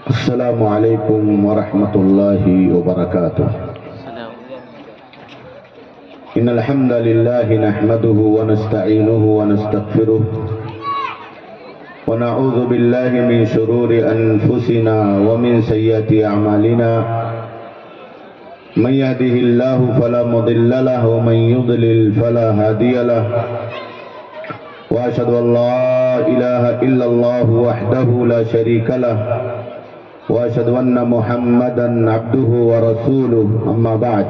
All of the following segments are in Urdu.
السلام علیکم ورحمۃ اللہ وبرکاتہ۔ ان الحمد للہ نحمده ونستعینه ونستغفره ونعوذ باللہ من شرور انفسنا ومن سیئات اعمالنا من يهده الله فلا مضل له ومن يضلل فلا هادي له واشهد ان لا اله الا الله وحده لا شريك له واشهد ان محمدا عبده ورسوله اما بعد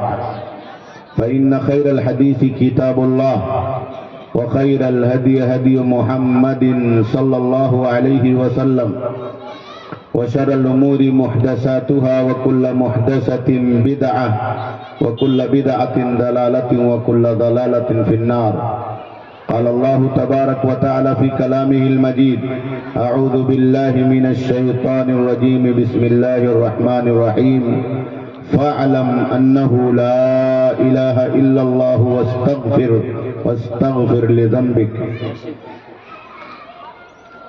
فان خير الحديث كتاب الله وخير الهدي هدي محمد صلى الله عليه وسلم وشر الامور محدثاتها وكل محدثة بدعة وكل بدعة ضلالة وكل ضلالة في النار۔ قال الله تبارك وتعالى في كلامه المجيد: أعوذ بالله من الشيطان الرجيم، بسم الله الرحمن الرحيم، فاعلم أنه لا إله إلا الله واستغفر لذنبك۔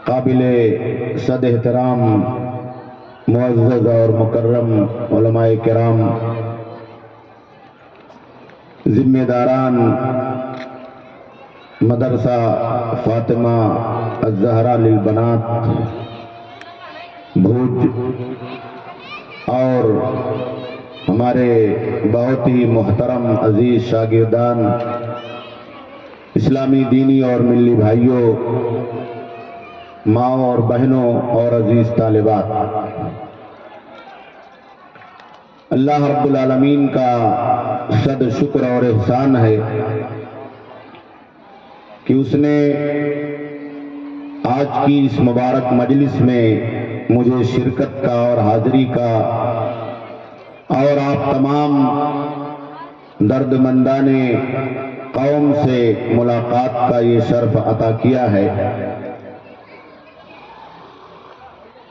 قابل صد احترام معزز اور مکرم علماء کرام، ذمہ داران مدرسہ فاطمہ الزہرا للبنات بھوج، اور ہمارے بہت ہی محترم عزیز شاگردان، اسلامی دینی اور ملی بھائیوں، ماں اور بہنوں اور عزیز طالبات، اللہ رب العالمین کا صد شکر اور احسان ہے کہ اس نے آج کی اس مبارک مجلس میں مجھے شرکت کا اور حاضری کا اور آپ تمام درد مندان قوم سے ملاقات کا یہ شرف عطا کیا ہے۔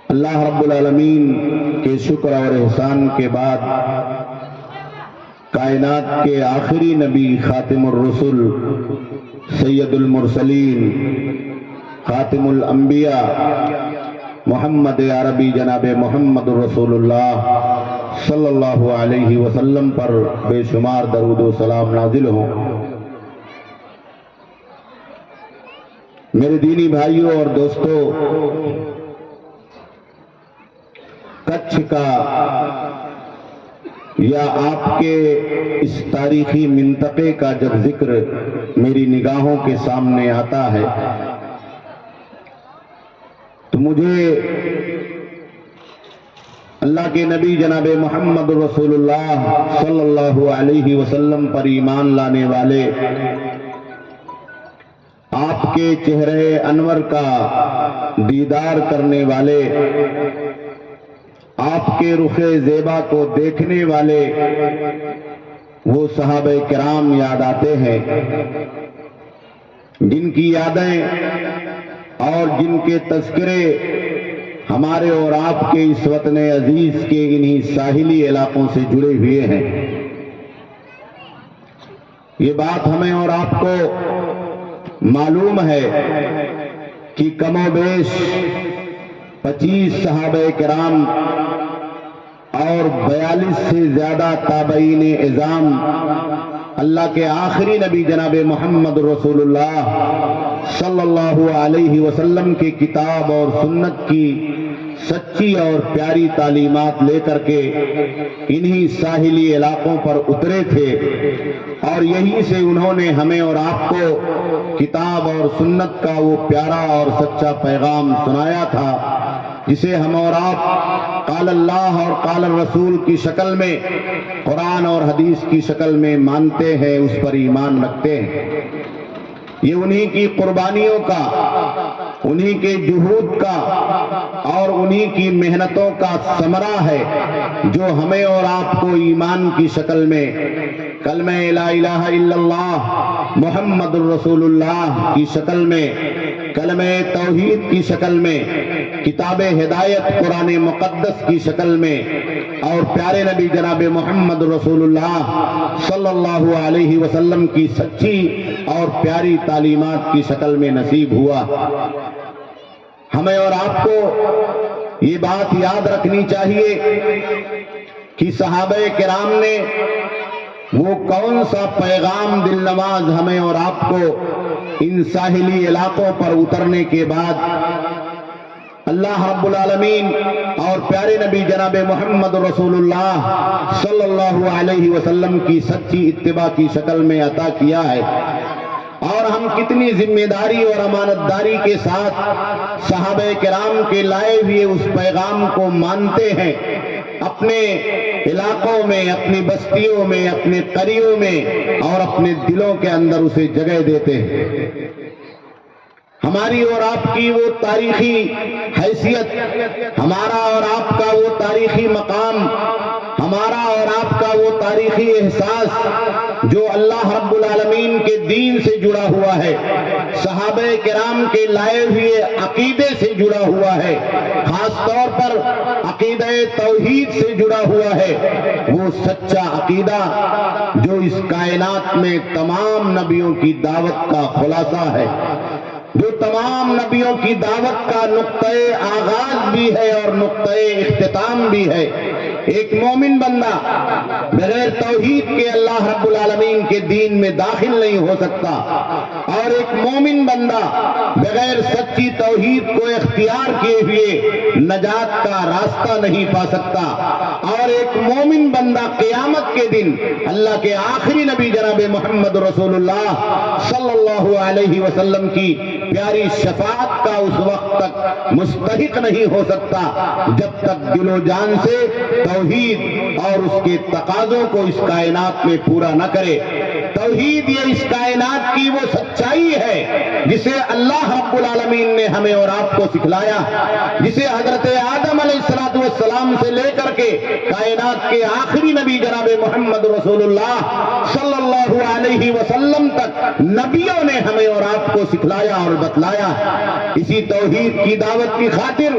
اللہ رب العالمین کے شکر اور احسان کے بعد کائنات کے آخری نبی، خاتم الرسل، سید المرسلین، خاتم الانبیاء، محمد عربی جناب محمد رسول اللہ صلی اللہ علیہ وسلم پر بے شمار درود و سلام نازل ہوں۔ میرے دینی بھائیوں اور دوستوں، کچھ کا یا آپ کے اس تاریخی منطقے کا جب ذکر میری نگاہوں کے سامنے آتا ہے تو مجھے اللہ کے نبی جناب محمد رسول اللہ صلی اللہ علیہ وسلم پر ایمان لانے والے، آپ کے چہرے انور کا دیدار کرنے والے، آپ کے رخ زیبا کو دیکھنے والے وہ صحابہ کرام یاد آتے ہیں، جن کی یادیں اور جن کے تذکرے ہمارے اور آپ کے اس وطن عزیز کے انہی ساحلی علاقوں سے جڑے ہوئے ہیں۔ یہ بات ہمیں اور آپ کو معلوم ہے کہ کم و بیش 25 صحابہ کرام اور 42 سے زیادہ تابعین اعظام اللہ کے آخری نبی جناب محمد رسول اللہ صلی اللہ علیہ وسلم کی کتاب اور سنت کی سچی اور پیاری تعلیمات لے کر کے انہی ساحلی علاقوں پر اترے تھے، اور یہیں سے انہوں نے ہمیں اور آپ کو کتاب اور سنت کا وہ پیارا اور سچا پیغام سنایا تھا، جسے ہم اور آپ قال اللہ اور قال الرسول کی شکل میں، قرآن اور حدیث کی شکل میں مانتے ہیں، اس پر ایمان رکھتے ہیں۔ یہ انہی کی قربانیوں کا، انہی کے جہود کا اور انہی کی محنتوں کا ثمرہ ہے جو ہمیں اور آپ کو ایمان کی شکل میں کلمہ لا الہ الا اللہ محمد الرسول اللہ کی شکل میں، کلمہ توحید کی شکل میں، کتاب ہدایت قرآن مقدس کی شکل میں اور پیارے نبی جناب محمد رسول اللہ صلی اللہ علیہ وسلم کی سچی اور پیاری تعلیمات کی شکل میں نصیب ہوا۔ ہمیں اور آپ کو یہ بات یاد رکھنی چاہیے کہ صحابہ کرام نے وہ کون سا پیغام دل نواز ہمیں اور آپ کو ان ساحلی علاقوں پر اترنے کے بعد اللہ رب العالمین اور پیارے نبی جناب محمد رسول اللہ صلی اللہ علیہ وسلم کی سچی اتباع کی شکل میں عطا کیا ہے، اور ہم کتنی ذمہ داری اور امانت داری کے ساتھ صحابہ کرام کے لائے ہوئے اس پیغام کو مانتے ہیں، اپنے علاقوں میں، اپنی بستیوں میں، اپنے قریوں میں اور اپنے دلوں کے اندر اسے جگہ دیتے ہیں۔ ہماری اور آپ کی وہ تاریخی حیثیت، ہمارا اور آپ کا وہ تاریخی مقام، ہمارا اور آپ کا وہ تاریخی احساس جو اللہ رب العالمین کے دین سے جڑا ہوا ہے، صحابہ کرام کے لائے ہوئے عقیدے سے جڑا ہوا ہے، خاص طور پر عقیدہ توحید سے جڑا ہوا ہے، وہ سچا عقیدہ جو اس کائنات میں تمام نبیوں کی دعوت کا خلاصہ ہے، جو تمام نبیوں کی دعوت کا نقطۂ آغاز بھی ہے اور نقطۂ اختتام بھی ہے۔ ایک مومن بندہ بغیر توحید کے اللہ رب العالمین کے دین میں داخل نہیں ہو سکتا، اور ایک مومن بندہ بغیر سچی توحید کو اختیار کیے ہوئے نجات کا راستہ نہیں پا سکتا، اور ایک مومن بندہ قیامت کے دن اللہ کے آخری نبی جناب محمد رسول اللہ صلی اللہ علیہ وسلم کی پیاری شفاعت کا اس وقت تک مستحق نہیں ہو سکتا جب تک دل و جان سے توحید اور اس کے تقاضوں کو اس کائنات میں پورا نہ کرے۔ توحید یہ اس کائنات کی وہ سچائی ہے جسے اللہ رب العالمین نے ہمیں اور آپ کو سکھلایا، جسے حضرت آدم علیہ السلام سے لے کر کے کائنات کے آخری نبی جناب محمد رسول اللہ صلی اللہ علیہ وسلم تک نبیوں نے ہمیں اور آپ کو سکھلایا اور بتلایا۔ اسی توحید کی دعوت کی خاطر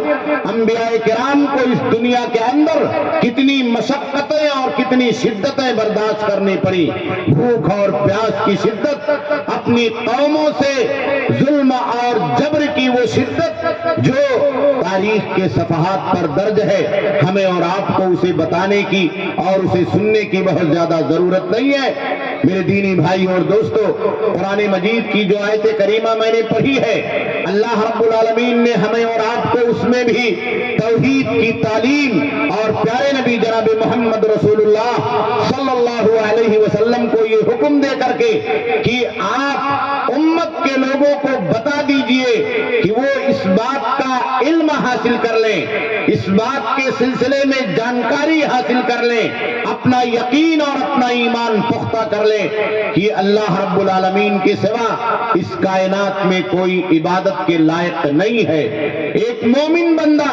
انبیاء کرام کو اس دنیا کے اندر کتنی مشقتیں اور کتنی شدتیں برداشت کرنی پڑی، بھوک اور پیاس کی شدت، اپنی قوموں سے ظلم اور جبر کی وہ شدت جو تاریخ کے صفحات پر درج ہے، ہمیں اور آپ کو اسے بتانے کی اور اسے سننے کی بہت زیادہ ضرورت نہیں ہے۔ میرے دینی بھائی اور دوستو، قرآن مجید کی جو آیت کریمہ میں نے پڑھی ہے، اللہ رب العالمین نے ہمیں اور آپ کو اس میں بھی توحید کی تعلیم اور پیارے نبی جناب محمد رسول اللہ صلی اللہ علیہ وسلم کو یہ حکم دے کر کے کہ آپ امت کے لوگوں کو بتا دیجئے کہ وہ اس بات کا علم حاصل کر لیں، اس بات کے سلسلے میں جانکاری حاصل کر لیں، اپنا یقین اور اپنا ایمان پختہ کر لیں کہ اللہ رب العالمین کے سوا اس کائنات میں کوئی عبادت کے لائق نہیں ہے۔ ایک مومن بندہ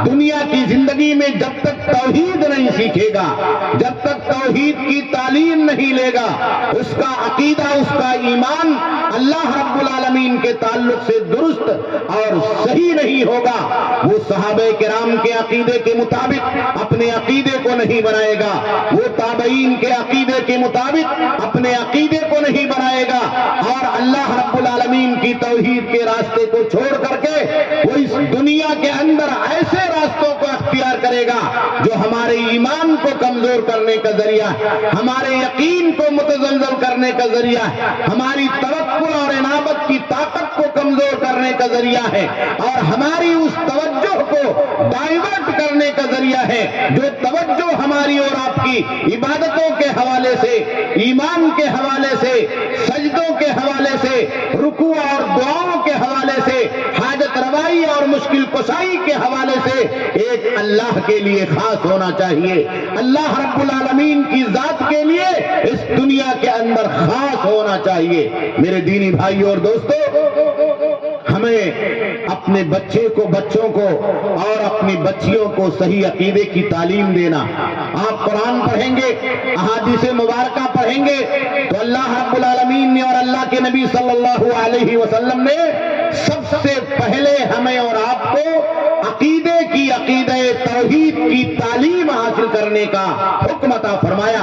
دنیا کی زندگی میں جب تک توحید نہیں سیکھے گا، جب تک توحید کی تعلیم نہیں لے گا، اس کا عقیدہ، اس کا ایمان اللہ رب العالمین کے تعلق سے درست اور صحیح نہیں ہوگا، وہ صحابہ کرام کے عقیدے کے مطابق اپنے عقیدے کو نہیں بنائے گا، وہ تابعین کے عقیدے کے مطابق اپنے عقیدے کو نہیں بنائے گا، اور اللہ رب العالمین کی توحید کے راستے کو چھوڑ کر کے وہ اس دنیا کے اندر ایسے راستوں کو اختیار کرے گا جو ہمارے ایمان کو کمزور کرنے کا ذریعہ، ہمارے یقین کو متزلزل کرنے کا ذریعہ، ہماری توکل اور انابت کی طاقت کو کمزور کرنے کا ذریعہ ہے، اور ہماری اس توجہ کو ڈائیورٹ کرنے کا ذریعہ ہے جو توجہ ہماری اور آپ کی عبادتوں کے حوالے سے، ایمان کے حوالے سے، سجدوں کے حوالے سے، رکوع اور دعاؤں کے حوالے سے، حاجت روائی اور مشکل کشائی کے حوالے سے ایک اللہ کے لیے خاص ہونا چاہیے، اللہ رب العالمین کی ذات کے لیے اس دنیا کے اندر خاص ہونا چاہیے۔ میرے دینی بھائی اور دوستو، ہمیں اپنے بچوں کو اور اپنی بچیوں کو صحیح عقیدے کی تعلیم دینا۔ آپ قرآن پڑھیں گے، احادیث مبارکہ پڑھیں گے تو اللہ رب العالمین نے اور اللہ کے نبی صلی اللہ علیہ وسلم نے سب سے پہلے ہمیں اور آپ کو عقیدے کی، عقیدہ توحید کی تعلیم حاصل کرنے کا حکم عطا فرمایا۔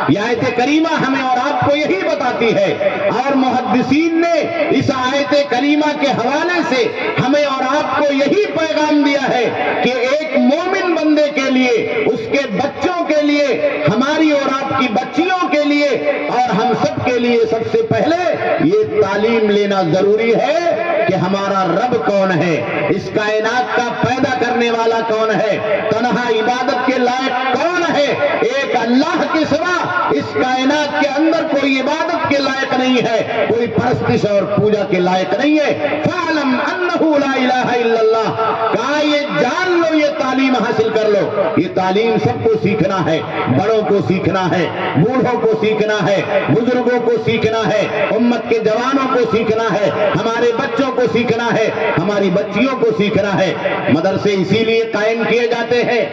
یہ آیت کریمہ ہمیں اور آپ کو یہی بتاتی ہے، اور محدثین نے اس آیت کریمہ کے حوالے سے ہمیں اور آپ کو یہی پیغام دیا ہے کہ ایک مومن بندے کے لیے، اس کے بچوں کے لیے، ہماری اور آپ کی بچیوں کے لیے اور ہم سب کے لیے سب سے پہلے یہ تعلیم لینا ضروری ہے کہ ہمارا رب کون ہے، اس کائنات کا پیدا کرنے والا کون ہے، تنہا عبادت کے لائق کون ہے۔ ایک اللہ کے سوا اس کائنات کے اندر کوئی عبادت کے لائق نہیں ہے، کوئی پرستش اور پوجا کے لائق نہیں ہے۔ فَاعْلَمْ أَنَّهُ لَا إِلَٰهَ إِلَّا اللَّهُ، کہا یہ جان لو، یہ تعلیم حاصل کر لو۔ یہ تعلیم سب کو سیکھنا ہے، بڑوں کو سیکھنا ہے، بوڑھوں کو سیکھنا ہے، بزرگوں کو سیکھنا ہے، امت کے جوانوں کو سیکھنا ہے، ہمارے بچوں کو سیکھنا ہے، ہماری بچیوں کو سیکھنا ہے۔ مدرسے اسی لیے قائم کیے جاتے ہیں،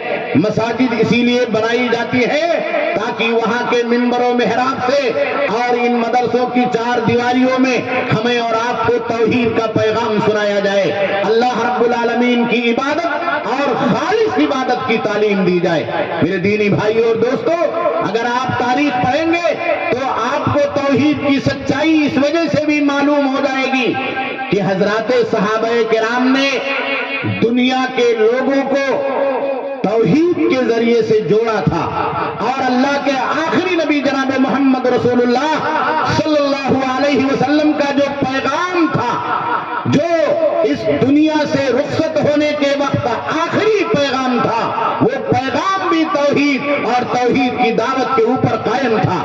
مساجد اسی لیے بنائی جاتی ہے تاکہ وہاں کے منبر و محراب سے اور ان مدرسوں کی چار دیواریوں میں ہمیں اور آپ کو توحید کا پیغام سنایا جائے، اللہ رب العالمین کی عبادت اور خالص عبادت کی تعلیم دی جائے۔ میرے دینی بھائیوں اور دوستو، اگر آپ تاریخ پڑھیں گے تو آپ کو توحید کی سچائی اس وجہ سے بھی معلوم ہو جائے گی کہ حضرات صحابہ کرام نے دنیا کے لوگوں کو توحید کے ذریعے سے جوڑا تھا، اور اللہ کے آخری نبی جناب محمد رسول اللہ صلی اللہ علیہ وسلم کا جو پیغام تھا، جو اس دنیا سے رخصت ہونے کے وقت آخری پیغام تھا، وہ پیغام بھی توحید اور توحید کی دعوت کے اوپر قائم تھا۔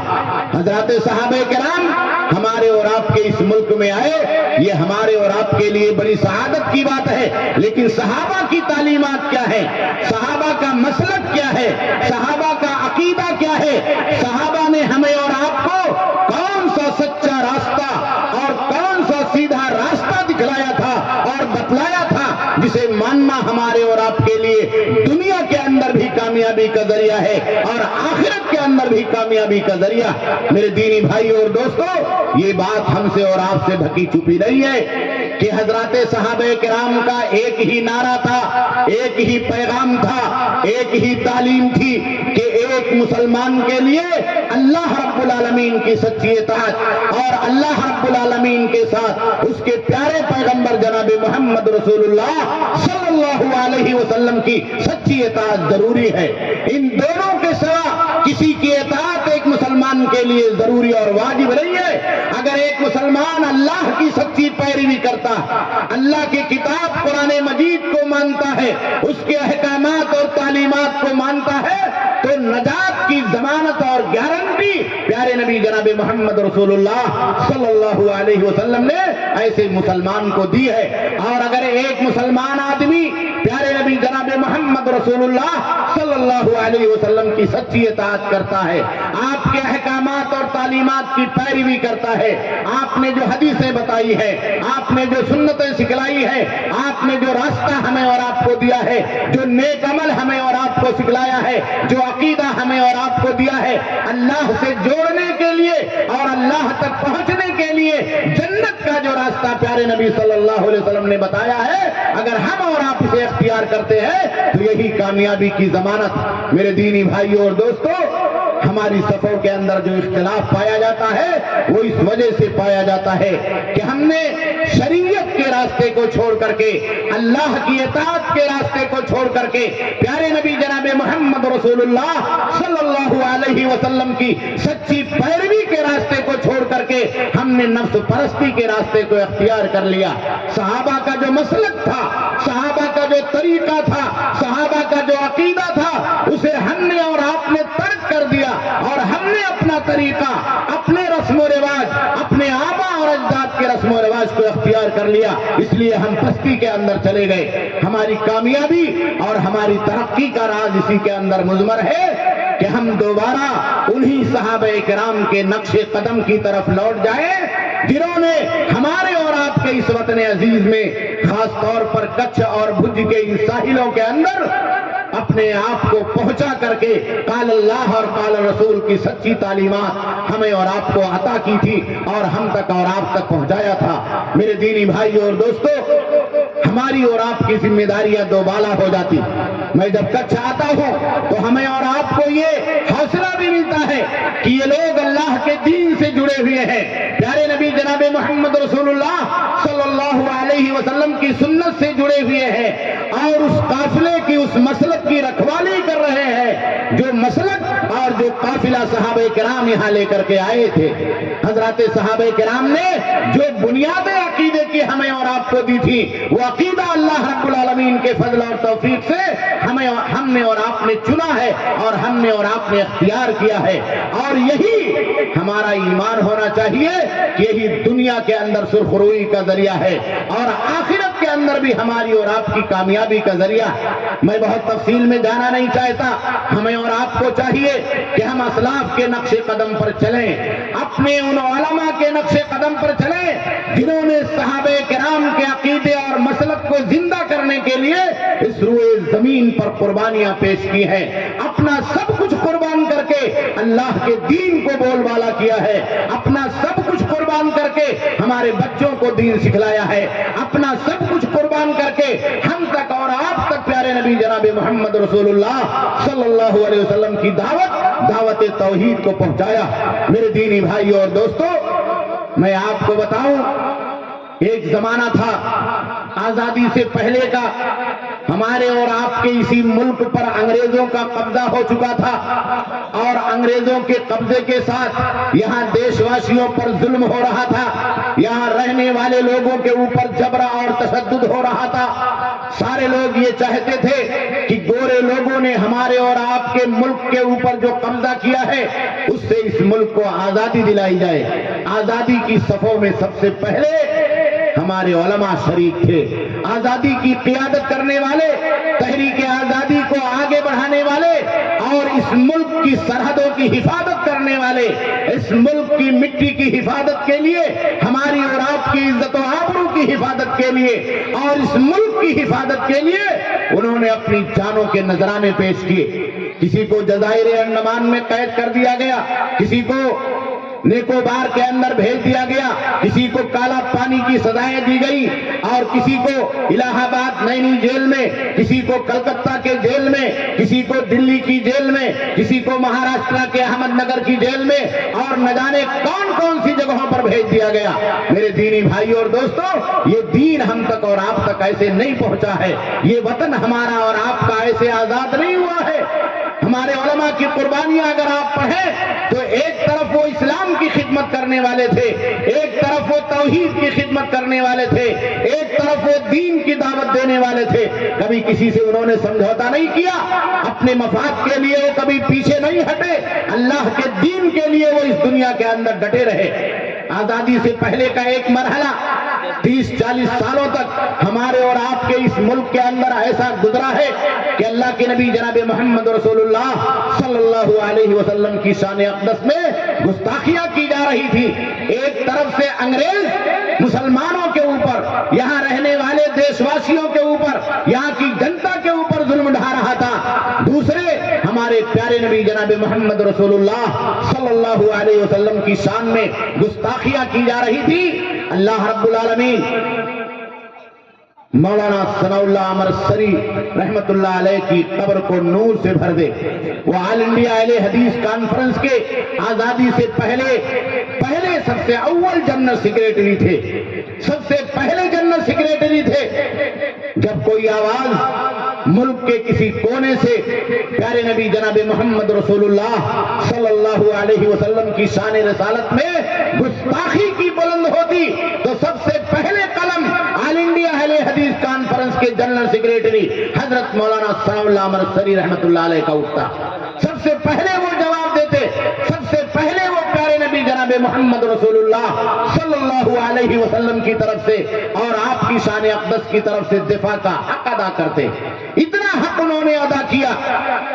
حضرات صحابہ کرام ہمارے اور آپ کے اس ملک میں آئے، یہ ہمارے اور آپ کے لیے بڑی سعادت کی بات ہے، لیکن صحابہ کی تعلیمات کیا ہے، صحابہ کا مسلک کیا ہے، صحابہ کا عقیدہ کیا ہے، صحابہ نے ہمیں اور آپ کو کون سا سچا راستہ اور کون سا سیدھا راستہ دکھلایا تھا اور بتلایا تھا، جسے ماننا ہمارے اور آپ کے لیے دنیا کے اندر بھی کامیابی کا ذریعہ ہے اور آخرت کے اندر بھی کامیابی کا ذریعہ۔ میرے دینی بھائیوں اور دوستو، یہ بات ہم سے اور آپ سے ڈھکی چھپی نہیں ہے کہ حضرات صحابہ کرام کا ایک ہی نعرہ تھا، ایک ہی پیغام تھا، ایک ہی تعلیم تھی کہ ایک مسلمان کے لیے اللہ رب العالمین کی سچی اطاعت اور اللہ رب العالمین کے ساتھ اس کے پیارے پیغمبر جناب محمد رسول اللہ صلی اللہ علیہ وسلم کی سچی اطاعت ضروری ہے۔ ان دونوں کے سوا کسی کی اطاعت ایک مسلمان کے لیے ضروری اور واجب نہیں ہے۔ اگر ایک مسلمان اللہ کی سچی پیروی کرتا، اللہ کی کتاب قرآن مجید کو مانتا ہے، اس کے احکامات اور تعلیمات کو مانتا ہے، تو نجات کی ضمانت اور گارنٹی پیارے نبی جناب محمد رسول اللہ صلی اللہ علیہ وسلم نے ایسے مسلمان کو دی ہے۔ اور اگر ایک مسلمان آدمی پیارے نبی جناب محمد رسول اللہ صلی اللہ علیہ وسلم کی سچی اطاعت کرتا ہے، آپ کے احکامات اور تعلیمات کی پیروی کرتا ہے، آپ نے جو حدیثیں بتائی ہے، آپ نے جو سنتیں سکھلائی ہے، آپ نے جو راستہ ہمیں اور آپ کو دیا ہے، جو نیک عمل ہمیں اور آپ کو سکھلایا ہے، جو عقیدہ ہمیں اور آپ کو دیا ہے، اللہ سے جوڑنے کے لیے اور اللہ تک پہنچنے کے لیے جنت کا جو راستہ پیارے نبی صلی اللہ علیہ وسلم نے بتایا ہے، اگر ہم اور آپ اسے اختیار کرتے ہیں تو یہی کامیابی کی ضمانت۔ میرے دینی بھائیوں اور دوستو، ہماری صفوں کے اندر جو اختلاف پایا جاتا ہے وہ اس وجہ سے پایا جاتا ہے کہ ہم نے شریعت کے راستے کو چھوڑ کر کے، اللہ کی اطاعت کے راستے کو چھوڑ کر کے، پیارے نبی جناب محمد رسول اللہ صلی اللہ علیہ وسلم کی سچی پیروی کے راستے کو چھوڑ کر کے ہم نے نفس پرستی کے راستے کو اختیار کر لیا۔ صحابہ کا جو مسلک تھا، صحابہ کا جو طریقہ تھا، صحابہ کا جو عقیدہ تھا، اسے ہم نے اور آپ نے ترک کر دیا اور ہم نے اپنا طریقہ، اپنے رسم و رواج، اپنے آبا اور اجداد کے رسم و رواج کو اختیار کر لیا، اس لیے ہم پستی کے اندر چلے گئے۔ ہماری کامیابی اور ہماری ترقی کا راز اسی کے اندر مضمر ہے کہ ہم دوبارہ انہی صحابہ کرام کے نقش قدم کی طرف لوٹ جائیں جنہوں نے ہمارے اور آپ کے اس وطن عزیز میں خاص طور پر کچھ اور بھج کے ان ساحلوں کے اندر اپنے آپ کو پہنچا کر کے قال اللہ اور قال رسول کی سچی تعلیمات ہمیں اور آپ کو عطا کی تھی اور ہم تک اور آپ تک پہنچایا تھا۔ میرے دینی بھائیوں اور دوستو، ہماری اور آپ کی ذمہ داریاں دو بالا ہو جاتی۔ میں جب کچھ آتا ہوں تو ہمیں اور آپ کو یہ حوصلہ بھی ملتا ہے کہ یہ لوگ اللہ کے دین سے جڑے ہوئے ہیں، پیارے نبی جناب محمد رسول اللہ صلی اللہ علیہ وسلم کی سنت سے جڑے ہوئے ہیں اور اس قافلے کی، اس مسلک کی رکھوالی کر رہے ہیں جو مسلک اور جو قافلہ صحابہ کرام یہاں لے کر کے آئے تھے۔ حضرات صحابہ کرام نے جو بنیاد عقیدے کی ہمیں اور آپ کو دی تھی، وہ عقیدہ اللہ رب العالمین کے فضل اور توفیق سے ہم نے اور آپ نے چنا ہے اور ہم نے اور آپ نے اختیار کیا ہے، اور یہی ہمارا ایمان ہونا چاہیے کہ یہی دنیا کے اندر سرخروئی کا ذریعہ ہے اور آخرت کے اندر بھی ہماری اور آپ کی کامیابی کا ذریعہ ہے۔ میں بہت تفصیل میں جانا نہیں چاہتا، ہمیں اور آپ کو چاہیے کہ ہم اسلاف کے نقش قدم پر چلیں، اپنے ان علماء کے نقش قدم پر چلیں جنہوں نے صحابہ کرام کے عقیدے اور مسلک کو زندہ کرنے کے لیے اس روئے زمین پر قربانیاں پیش کی ہیں، اپنا سب کچھ قربان کر کے اللہ کے دین کو بول بالا کیا ہے، اپنا سب کچھ قربان کر کے ہمارے بچوں کو دین سکھلایا ہے، اپنا سب کچھ قربان کر کے ہم تک اور آپ تک پیارے نبی جناب محمد رسول اللہ صلی اللہ علیہ وسلم کی دعوت توحید کو پہنچایا۔ میرے دینی بھائیوں اور دوستو، میں آپ کو بتاؤں، ایک زمانہ تھا آزادی سے پہلے کا، ہمارے اور آپ کے اسی ملک پر انگریزوں کا قبضہ ہو چکا تھا اور انگریزوں کے قبضے کے ساتھ یہاں دیش واسیوں پر ظلم ہو رہا تھا، یہاں رہنے والے لوگوں کے اوپر جبر اور تشدد ہو رہا تھا۔ سارے لوگ یہ چاہتے تھے کہ گورے لوگوں نے ہمارے اور آپ کے ملک کے اوپر جو قبضہ کیا ہے اس سے اس ملک کو آزادی دلائی جائے۔ آزادی کی صفوں میں سب سے پہلے ہمارے علماء شریک تھے، آزادی کی قیادت کرنے والے، تحریک آزادی کو آگے بڑھانے والے اور اس ملک کی سرحدوں کی حفاظت کرنے والے، اس ملک کی مٹی کی حفاظت کے لیے، ہماری اور آپ کی عزت و آبرو کی حفاظت کے لیے اور اس ملک کی حفاظت کے لیے انہوں نے اپنی جانوں کے نذرانے پیش کیے۔ کسی کو جزائر انڈمان میں قید کر دیا گیا، کسی کو نیکوبار کے اندر بھیج دیا گیا، کسی کو کالا پانی کی سزائیں دی گئی اور کسی کو الہ آباد نینی جیل میں، کسی کو کلکتہ کے جیل میں، کسی کو دلی کی جیل میں، کسی کو مہاراشٹر کے احمد نگر کی جیل میں اور نہ جانے کون کون سی جگہوں پر بھیج دیا گیا۔ میرے دینی بھائیوں اور دوستو، یہ دین ہم تک اور آپ تک ایسے نہیں پہنچا ہے، یہ وطن ہمارا اور آپ کا ایسے آزاد نہیں ہوا ہے۔ ہمارے علماء کی قربانیاں اگر آپ پڑھیں تو ایک طرف وہ اسلام کی خدمت کرنے والے تھے، ایک طرف وہ توحید کی خدمت کرنے والے تھے، ایک طرف وہ دین کی دعوت دینے والے تھے۔ کبھی کسی سے انہوں نے سمجھوتا نہیں کیا، اپنے مفاد کے لیے وہ کبھی پیچھے نہیں ہٹے، اللہ کے دین کے لیے وہ اس دنیا کے اندر ڈٹے رہے۔ آزادی سے پہلے کا ایک مرحلہ 30-40 سالوں تک ہمارے اور آپ کے اس ملک کے اندر ایسا گزرا ہے کہ اللہ کے نبی جناب محمد رسول اللہ صلی اللہ علیہ وسلم کی شان اقدس میں گستاخیاں کی جا رہی تھی۔ ایک طرف سے انگریز مسلمانوں کے اوپر، یہاں رہنے والے دیش واسیوں کے اوپر، یہاں کی جنتا کے اوپر ظلم ڈھا رہا تھا، دوسرے ہمارے پیارے نبی جناب محمد رسول اللہ صلی اللہ علیہ وسلم کی شان میں گستاخیاں کی جا رہی تھی۔ اللہ رب العالمین مولانا ثناء اللہ امرتسری رحمت اللہ علیہ کی قبر کو نور سے بھر دے۔ وہ آل انڈیا اہل حدیث کانفرنس کے آزادی سے پہلے سب سے اول جنرل سیکریٹری تھے، سب سے پہلے جنرل سیکریٹری تھے۔ جب کوئی آواز ملک کے کسی کونے سے پیارے نبی جناب محمد رسول اللہ صلی اللہ علیہ وسلم کی شان رسالت میں گستاخی کی بلند ہوتی تو سب سے پہلے قلم آل انڈیا اہل حدیث کانفرنس کے جنرل سیکریٹری حضرت مولانا ثناء اللہ امرتسری رحمت اللہ علیہ کا اٹھتا۔ سب سے پہلے وہ جواب دیتے، سب سے پہلے وہ پیارے نبی جناب محمد رسول اللہ صلی اللہ علیہ وسلم کی طرف سے اور آپ کی شان اقدس کی طرف سے دفاع کا حق ادا کرتے۔ اتنا حق انہوں نے ادا کیا،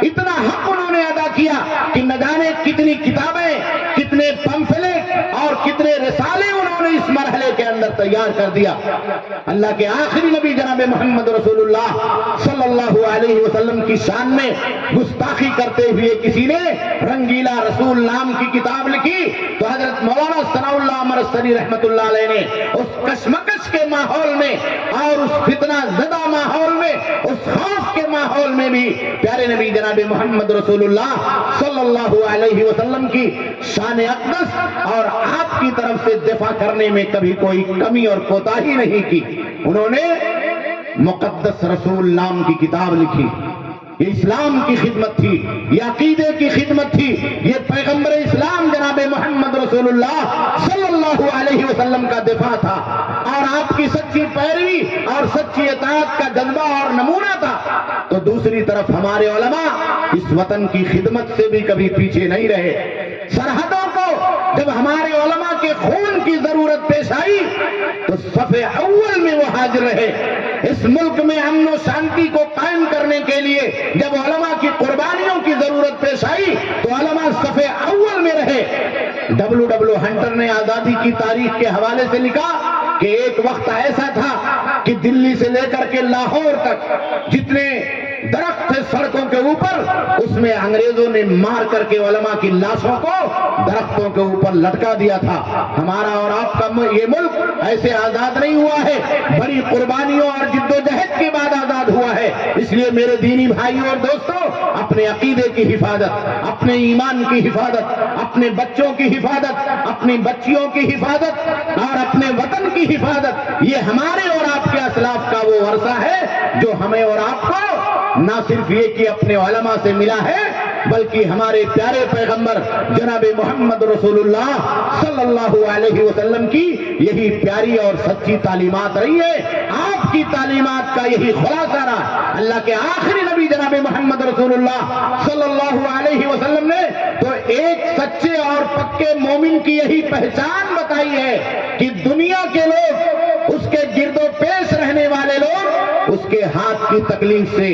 اتنا حق انہوں نے ادا کیا کہ نہ جانے کتنی کتابیں، کتنے پمفلٹ، اور کتنے رسالے انہوں نے اس مرحلے کے اندر تیار کر دیا۔ اللہ کے آخری نبی جناب محمد رسول اللہ صلی اللہ علیہ وسلم کی شان میں گستاخی کرتے ہوئے کسی نے رنگیلا رسول نام کی کتاب لکھی تو حضرت مولانا ثناء اللہ امرستانی رحمت اللہ علیہ نے اس کشمکش کے ماحول میں اور اس فتنہ زدہ ماحول میں، اس خوف کے ماحول میں بھی پیارے نبی جناب محمد رسول اللہ صلی اللہ علیہ وسلم کی شان اقدس اور آپ کی طرف سے دفاع کرنے میں کبھی کوئی کمی اور کوتاہی نہیں کی۔ انہوں نے مقدس رسول نام کی کتاب لکھی۔ یہ اسلام کی خدمت تھی، یہ عقیدے کی خدمت تھی، یہ پیغمبر اسلام جناب محمد رسول اللہ صلی اللہ علیہ وسلم کا دفاع تھا اور آپ کی سچی پیروی اور سچی اطاعت کا جذبہ اور نمونہ تھا۔ تو دوسری طرف ہمارے علماء اس وطن کی خدمت سے بھی کبھی پیچھے نہیں رہے۔ سرحدوں کو جب ہمارے علماء کے خون کی ضرورت پیش آئی تو صف اول میں وہ حاضر رہے۔ اس ملک میں امن و شانتی کو قائم کرنے کے لیے جب علماء کی قربانیوں کی ضرورت پیش آئی تو علماء صف اول میں رہے۔ ڈبلو ہنٹر نے آزادی کی تاریخ کے حوالے سے لکھا کہ ایک وقت ایسا تھا کہ دلی سے لے کر کے لاہور تک جتنے درخت تھے سڑکوں کے اوپر، اس میں انگریزوں نے مار کر کے علماء کی لاشوں کو درختوں کے اوپر لٹکا دیا تھا۔ ہمارا اور آپ کا یہ ملک ایسے آزاد نہیں ہوا ہے، بڑی قربانیوں اور جدوجہد کے بعد آزاد ہوا ہے۔ اس لیے میرے دینی بھائیوں اور دوستوں، اپنے عقیدے کی حفاظت، اپنے ایمان کی حفاظت، اپنے بچوں کی حفاظت، اپنی بچیوں کی حفاظت اور اپنے وطن کی حفاظت، یہ ہمارے اور آپ کے اسلاف کا وہ ورثہ ہے جو ہمیں اور آپ کو نہ صرف یہ کہ اپنے علماء سے ملا ہے بلکہ ہمارے پیارے پیغمبر جناب محمد رسول اللہ صلی اللہ علیہ وسلم کی یہی پیاری اور سچی تعلیمات رہی ہے۔ آپ کی تعلیمات کا یہی خلاصہ رہا۔ اللہ کے آخری نبی جناب محمد رسول اللہ صلی اللہ علیہ وسلم نے تو ایک سچے اور پکے مومن کی یہی پہچان بتائی ہے کہ دنیا کے لوگ، اس کے گرد و پیش رہنے والے لوگ اس کے ہاتھ کی تکلیف سے،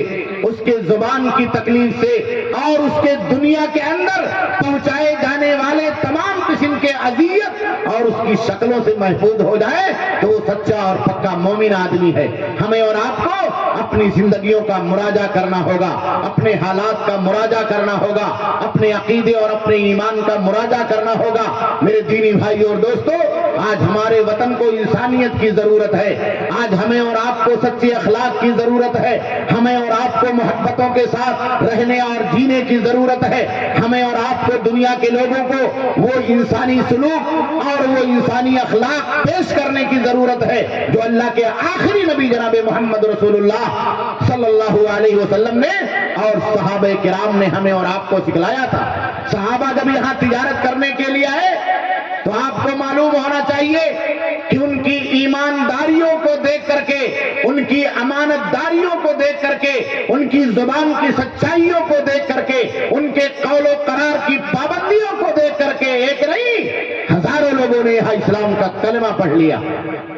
اس کے زبان کی تکلیف سے اور اس کے دنیا کے اندر پہنچائے جانے والے تمام قسم کے اذیت اور اس کی شکلوں سے محفوظ ہو جائے تو وہ سچا اور پکا مومن آدمی ہے۔ ہمیں اور آپ کو اپنی زندگیوں کا مراجعہ کرنا ہوگا، اپنے حالات کا مراجعہ کرنا ہوگا، اپنے عقیدے اور اپنے ایمان کا مراجعہ کرنا ہوگا۔ میرے دینی بھائیوں اور دوستوں، آج ہمارے وطن کو انسانیت کی ضرورت ہے، آج ہمیں اور آپ کو سچے اخلاق کی ضرورت ہے، ہمیں اور آپ کو محبتوں کے ساتھ رہنے اور جینے کی ضرورت ہے، ہمیں اور آپ کو دنیا کے لوگوں کو وہ انسانی سلوک اور وہ انسانی اخلاق پیش کرنے کی ضرورت ہے جو اللہ کے آخری نبی جناب محمد رسول اللہ صلی اللہ علیہ وسلم نے اور صحابہ کرام نے ہمیں اور آپ کو سکھلایا تھا۔ صحابہ جب یہاں تجارت کرنے کے لیے آئے تو آپ کو معلوم ہونا چاہیے کہ ان کی ایمانداریوں کو دیکھ کر کے، ان کی امانت داریوں کو دیکھ کر کے، ان کی زبان کی سچائیوں کو دیکھ کر کے، ان کے قول و قرار کی پابندیوں کو دیکھ کر کے ایک نہیں ہزاروں لوگوں نے یہاں اسلام کا کلمہ پڑھ لیا۔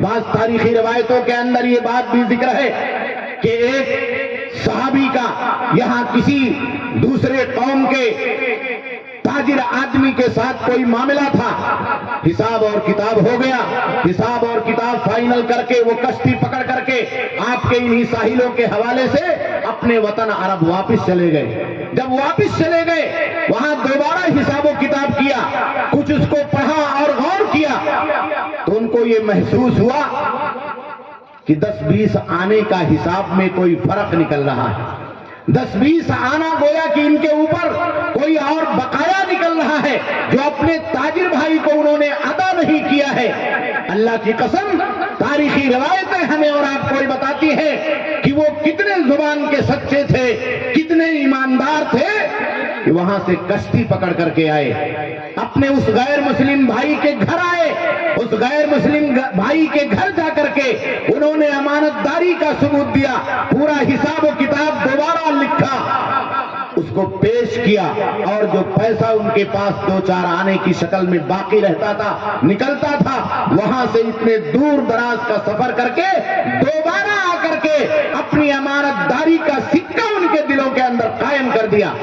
بعض تاریخی روایتوں کے اندر یہ بات بھی ذکر ہے کہ ایک صحابی کا یہاں کسی دوسرے قوم کے تاجر آدمی کے ساتھ کوئی معاملہ تھا، حساب اور کتاب ہو گیا، حساب اور کتاب فائنل کر کے وہ کشتی پکڑ کر کے آپ کے انہی ساحلوں کے حوالے سے اپنے وطن عرب واپس چلے گئے۔ جب واپس چلے گئے وہاں دوبارہ حساب و کتاب کیا، کچھ اس کو پڑھا اور غور کیا تو ان کو یہ محسوس ہوا کہ 10-20 آنے کا حساب میں کوئی فرق نکل رہا ہے۔ 10-20 آنا گویا کہ ان کے اوپر کوئی اور بقایا نکل رہا ہے جو اپنے تاجر بھائی کو انہوں نے ادا نہیں کیا ہے۔ اللہ کی قسم، تاریخی روایتیں ہمیں اور آپ کو بتاتی ہیں کہ وہ کتنے زبان کے سچے تھے، کتنے ایماندار تھے کہ وہاں سے کشتی پکڑ کر کے آئے، اپنے اس غیر مسلم بھائی کے گھر آئے، اس غیر مسلم بھائی کے گھر جا کر کے انہوں نے امانت داری کا ثبوت دیا، پورا حساب و کتاب دوبارہ لکھا، اس کو پیش کیا اور جو پیسہ ان کے پاس 2-4 آنے کی شکل میں باقی رہتا تھا، نکلتا تھا، وہاں سے اتنے دور دراز کا سفر کر کے دوبارہ آ کر کے اپنی امانت داری کا سکہ ان کے دلوں کے اندر قائم کر دیا۔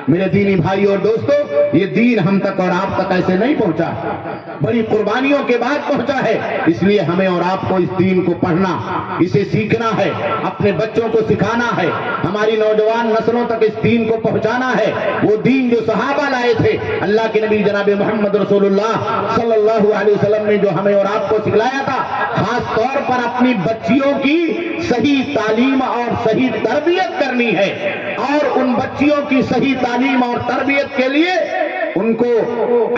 میرے دینی بھائی اور دوستو، یہ دین ہم تک اور آپ تک ایسے نہیں پہنچا، بڑی قربانیوں کے بعد پہنچا ہے۔ اس لیے ہمیں اور آپ کو اس دین کو پڑھنا، اسے سیکھنا ہے، اپنے بچوں کو سکھانا ہے، ہماری نوجوان نسلوں تک اس دین کو پہنچانا ہے۔ وہ دین جو صحابہ لائے تھے، اللہ کے نبی جناب محمد رسول اللہ صلی اللہ علیہ وسلم نے جو ہمیں اور آپ کو سکھلایا تھا، خاص طور پر اپنی بچیوں کی صحیح تعلیم اور صحیح تربیت کرنی ہے، اور ان بچیوں کی صحیح تعلیم اور تربیت کے لیے ان کو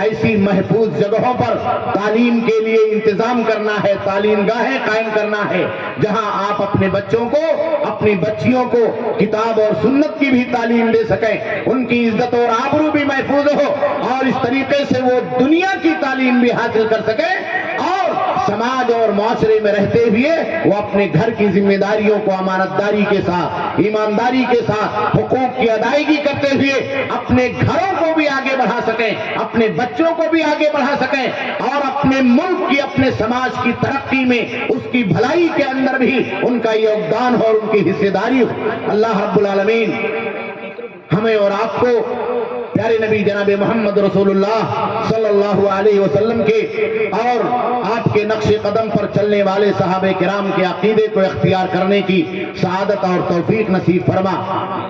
ایسی محفوظ جگہوں پر تعلیم کے لیے انتظام کرنا ہے، تعلیم گاہیں قائم کرنا ہے، جہاں آپ اپنے بچوں کو، اپنی بچیوں کو کتاب اور سنت کی بھی تعلیم دے سکیں، ان کی عزت اور آبرو بھی محفوظ ہو، اور اس طریقے سے وہ دنیا کی تعلیم بھی حاصل کر سکیں، اور سماج اور معاشرے میں رہتے ہوئے وہ اپنے گھر کی ذمہ داریوں کو امانتداری کے ساتھ، ایمانداری کے ساتھ، حقوق کی ادائیگی کرتے ہوئے اپنے گھروں کو بھی آگے بڑھا سکیں، اپنے بچوں کو بھی آگے بڑھا سکیں، اور اپنے ملک کی، اپنے سماج کی ترقی میں، اس کی بھلائی کے اندر بھی ان کا یوگدان ہو اور ان کی حصہ داری ہو۔ اللہ رب العالمین ہمیں اور آپ کو پیارے نبی جناب محمد رسول اللہ صلی اللہ علیہ وسلم کے اور آپ کے نقش قدم پر چلنے والے صحابہ کرام کے عقیدے کو اختیار کرنے کی سعادت اور توفیق نصیب فرما۔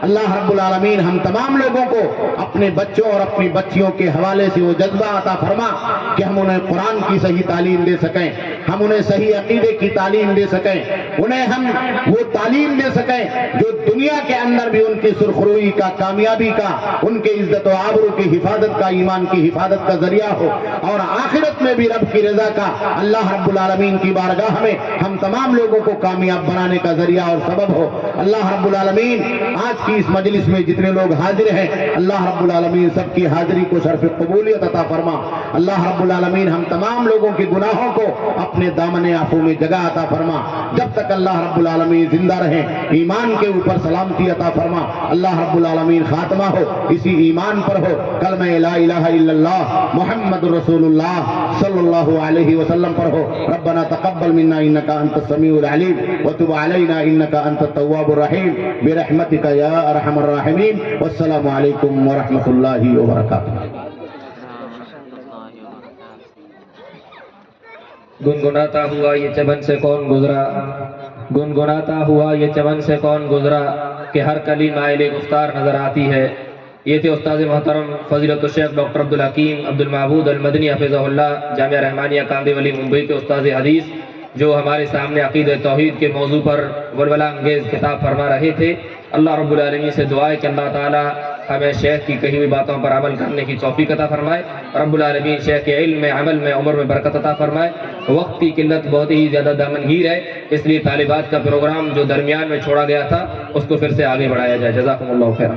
اللہ رب العالمین ہم تمام لوگوں کو اپنے بچوں اور اپنی بچیوں کے حوالے سے وہ جذبہ عطا فرما کہ ہم انہیں قرآن کی صحیح تعلیم دے سکیں، ہم انہیں صحیح عقیدے کی تعلیم دے سکیں، انہیں ہم وہ تعلیم دے سکیں جو دنیا کے اندر بھی ان کی سرخروئی کا، کامیابی کا، ان کے عزت و آبرو کی حفاظت کا، ایمان کی حفاظت کا ذریعہ ہو، اور آخرت میں بھی رب کی رضا کا، اللہ رب العالمین کی بارگاہ میں ہم تمام لوگوں کو کامیاب بنانے کا ذریعہ اور سبب ہو۔ اللہ رب العالمین آج کی اس مجلس میں جتنے لوگ حاضر ہیں، اللہ رب العالمین سب کی حاضری کو شرف قبولیت عطا فرما۔ اللہ رب العالمین ہم تمام لوگوں کے گناہوں کو اپنے دامن عفو میں جگہ عطا فرما، جب تک اللہ رب العالمین زندہ رہیں ایمان کے اوپر سلامتی عطا فرما۔ اللہ رب العالمین خاتمہ ہو اسی ایمان پر ہو، کلمہ لا الہ الا اللہ محمد رسول اللہ صلی اللہ علیہ وسلم پر ہو۔ ربنا تقبل منا انک انت السمیع العلیم وتب علینا انک انت التواب الرحیم برحمتک یا ارحم الراحمین، والسلام علیکم ورحمۃ اللہ وبرکاتہ۔ گنگناتا ہوا یہ چمن سے کون گزرا، گنگناتا ہوا یہ چمن سے کون گزرا، کہ ہر کلی مائل گفتار نظر آتی ہے۔ یہ تھے استاد محترم فضیلت الشیخ ڈاکٹر عبدالحکیم عبدالمعبود المدنی حفظہ اللہ، جامعہ رحمانیہ کاندے ولی ممبئی کے استاد حدیث، جو ہمارے سامنے عقیدہ توحید کے موضوع پر ولولہ انگیز خطاب فرما رہے تھے۔ اللہ رب العالمین سے دعا ہے کہ اللہ تعالی ہمیں شیخ کی کہی ہوئی باتوں پر عمل کرنے کی توفیق عطا فرمائے۔ رب العالمین شیخ کے علم میں، عمل میں، عمر میں برکت عطا فرمائے۔ وقت کی قلت بہت ہی زیادہ دامنگیر ہے، اس لیے طالبات کا پروگرام جو درمیان میں چھوڑا گیا تھا اس کو پھر سے آگے بڑھایا جائے۔ جزاکم اللہ خیرا۔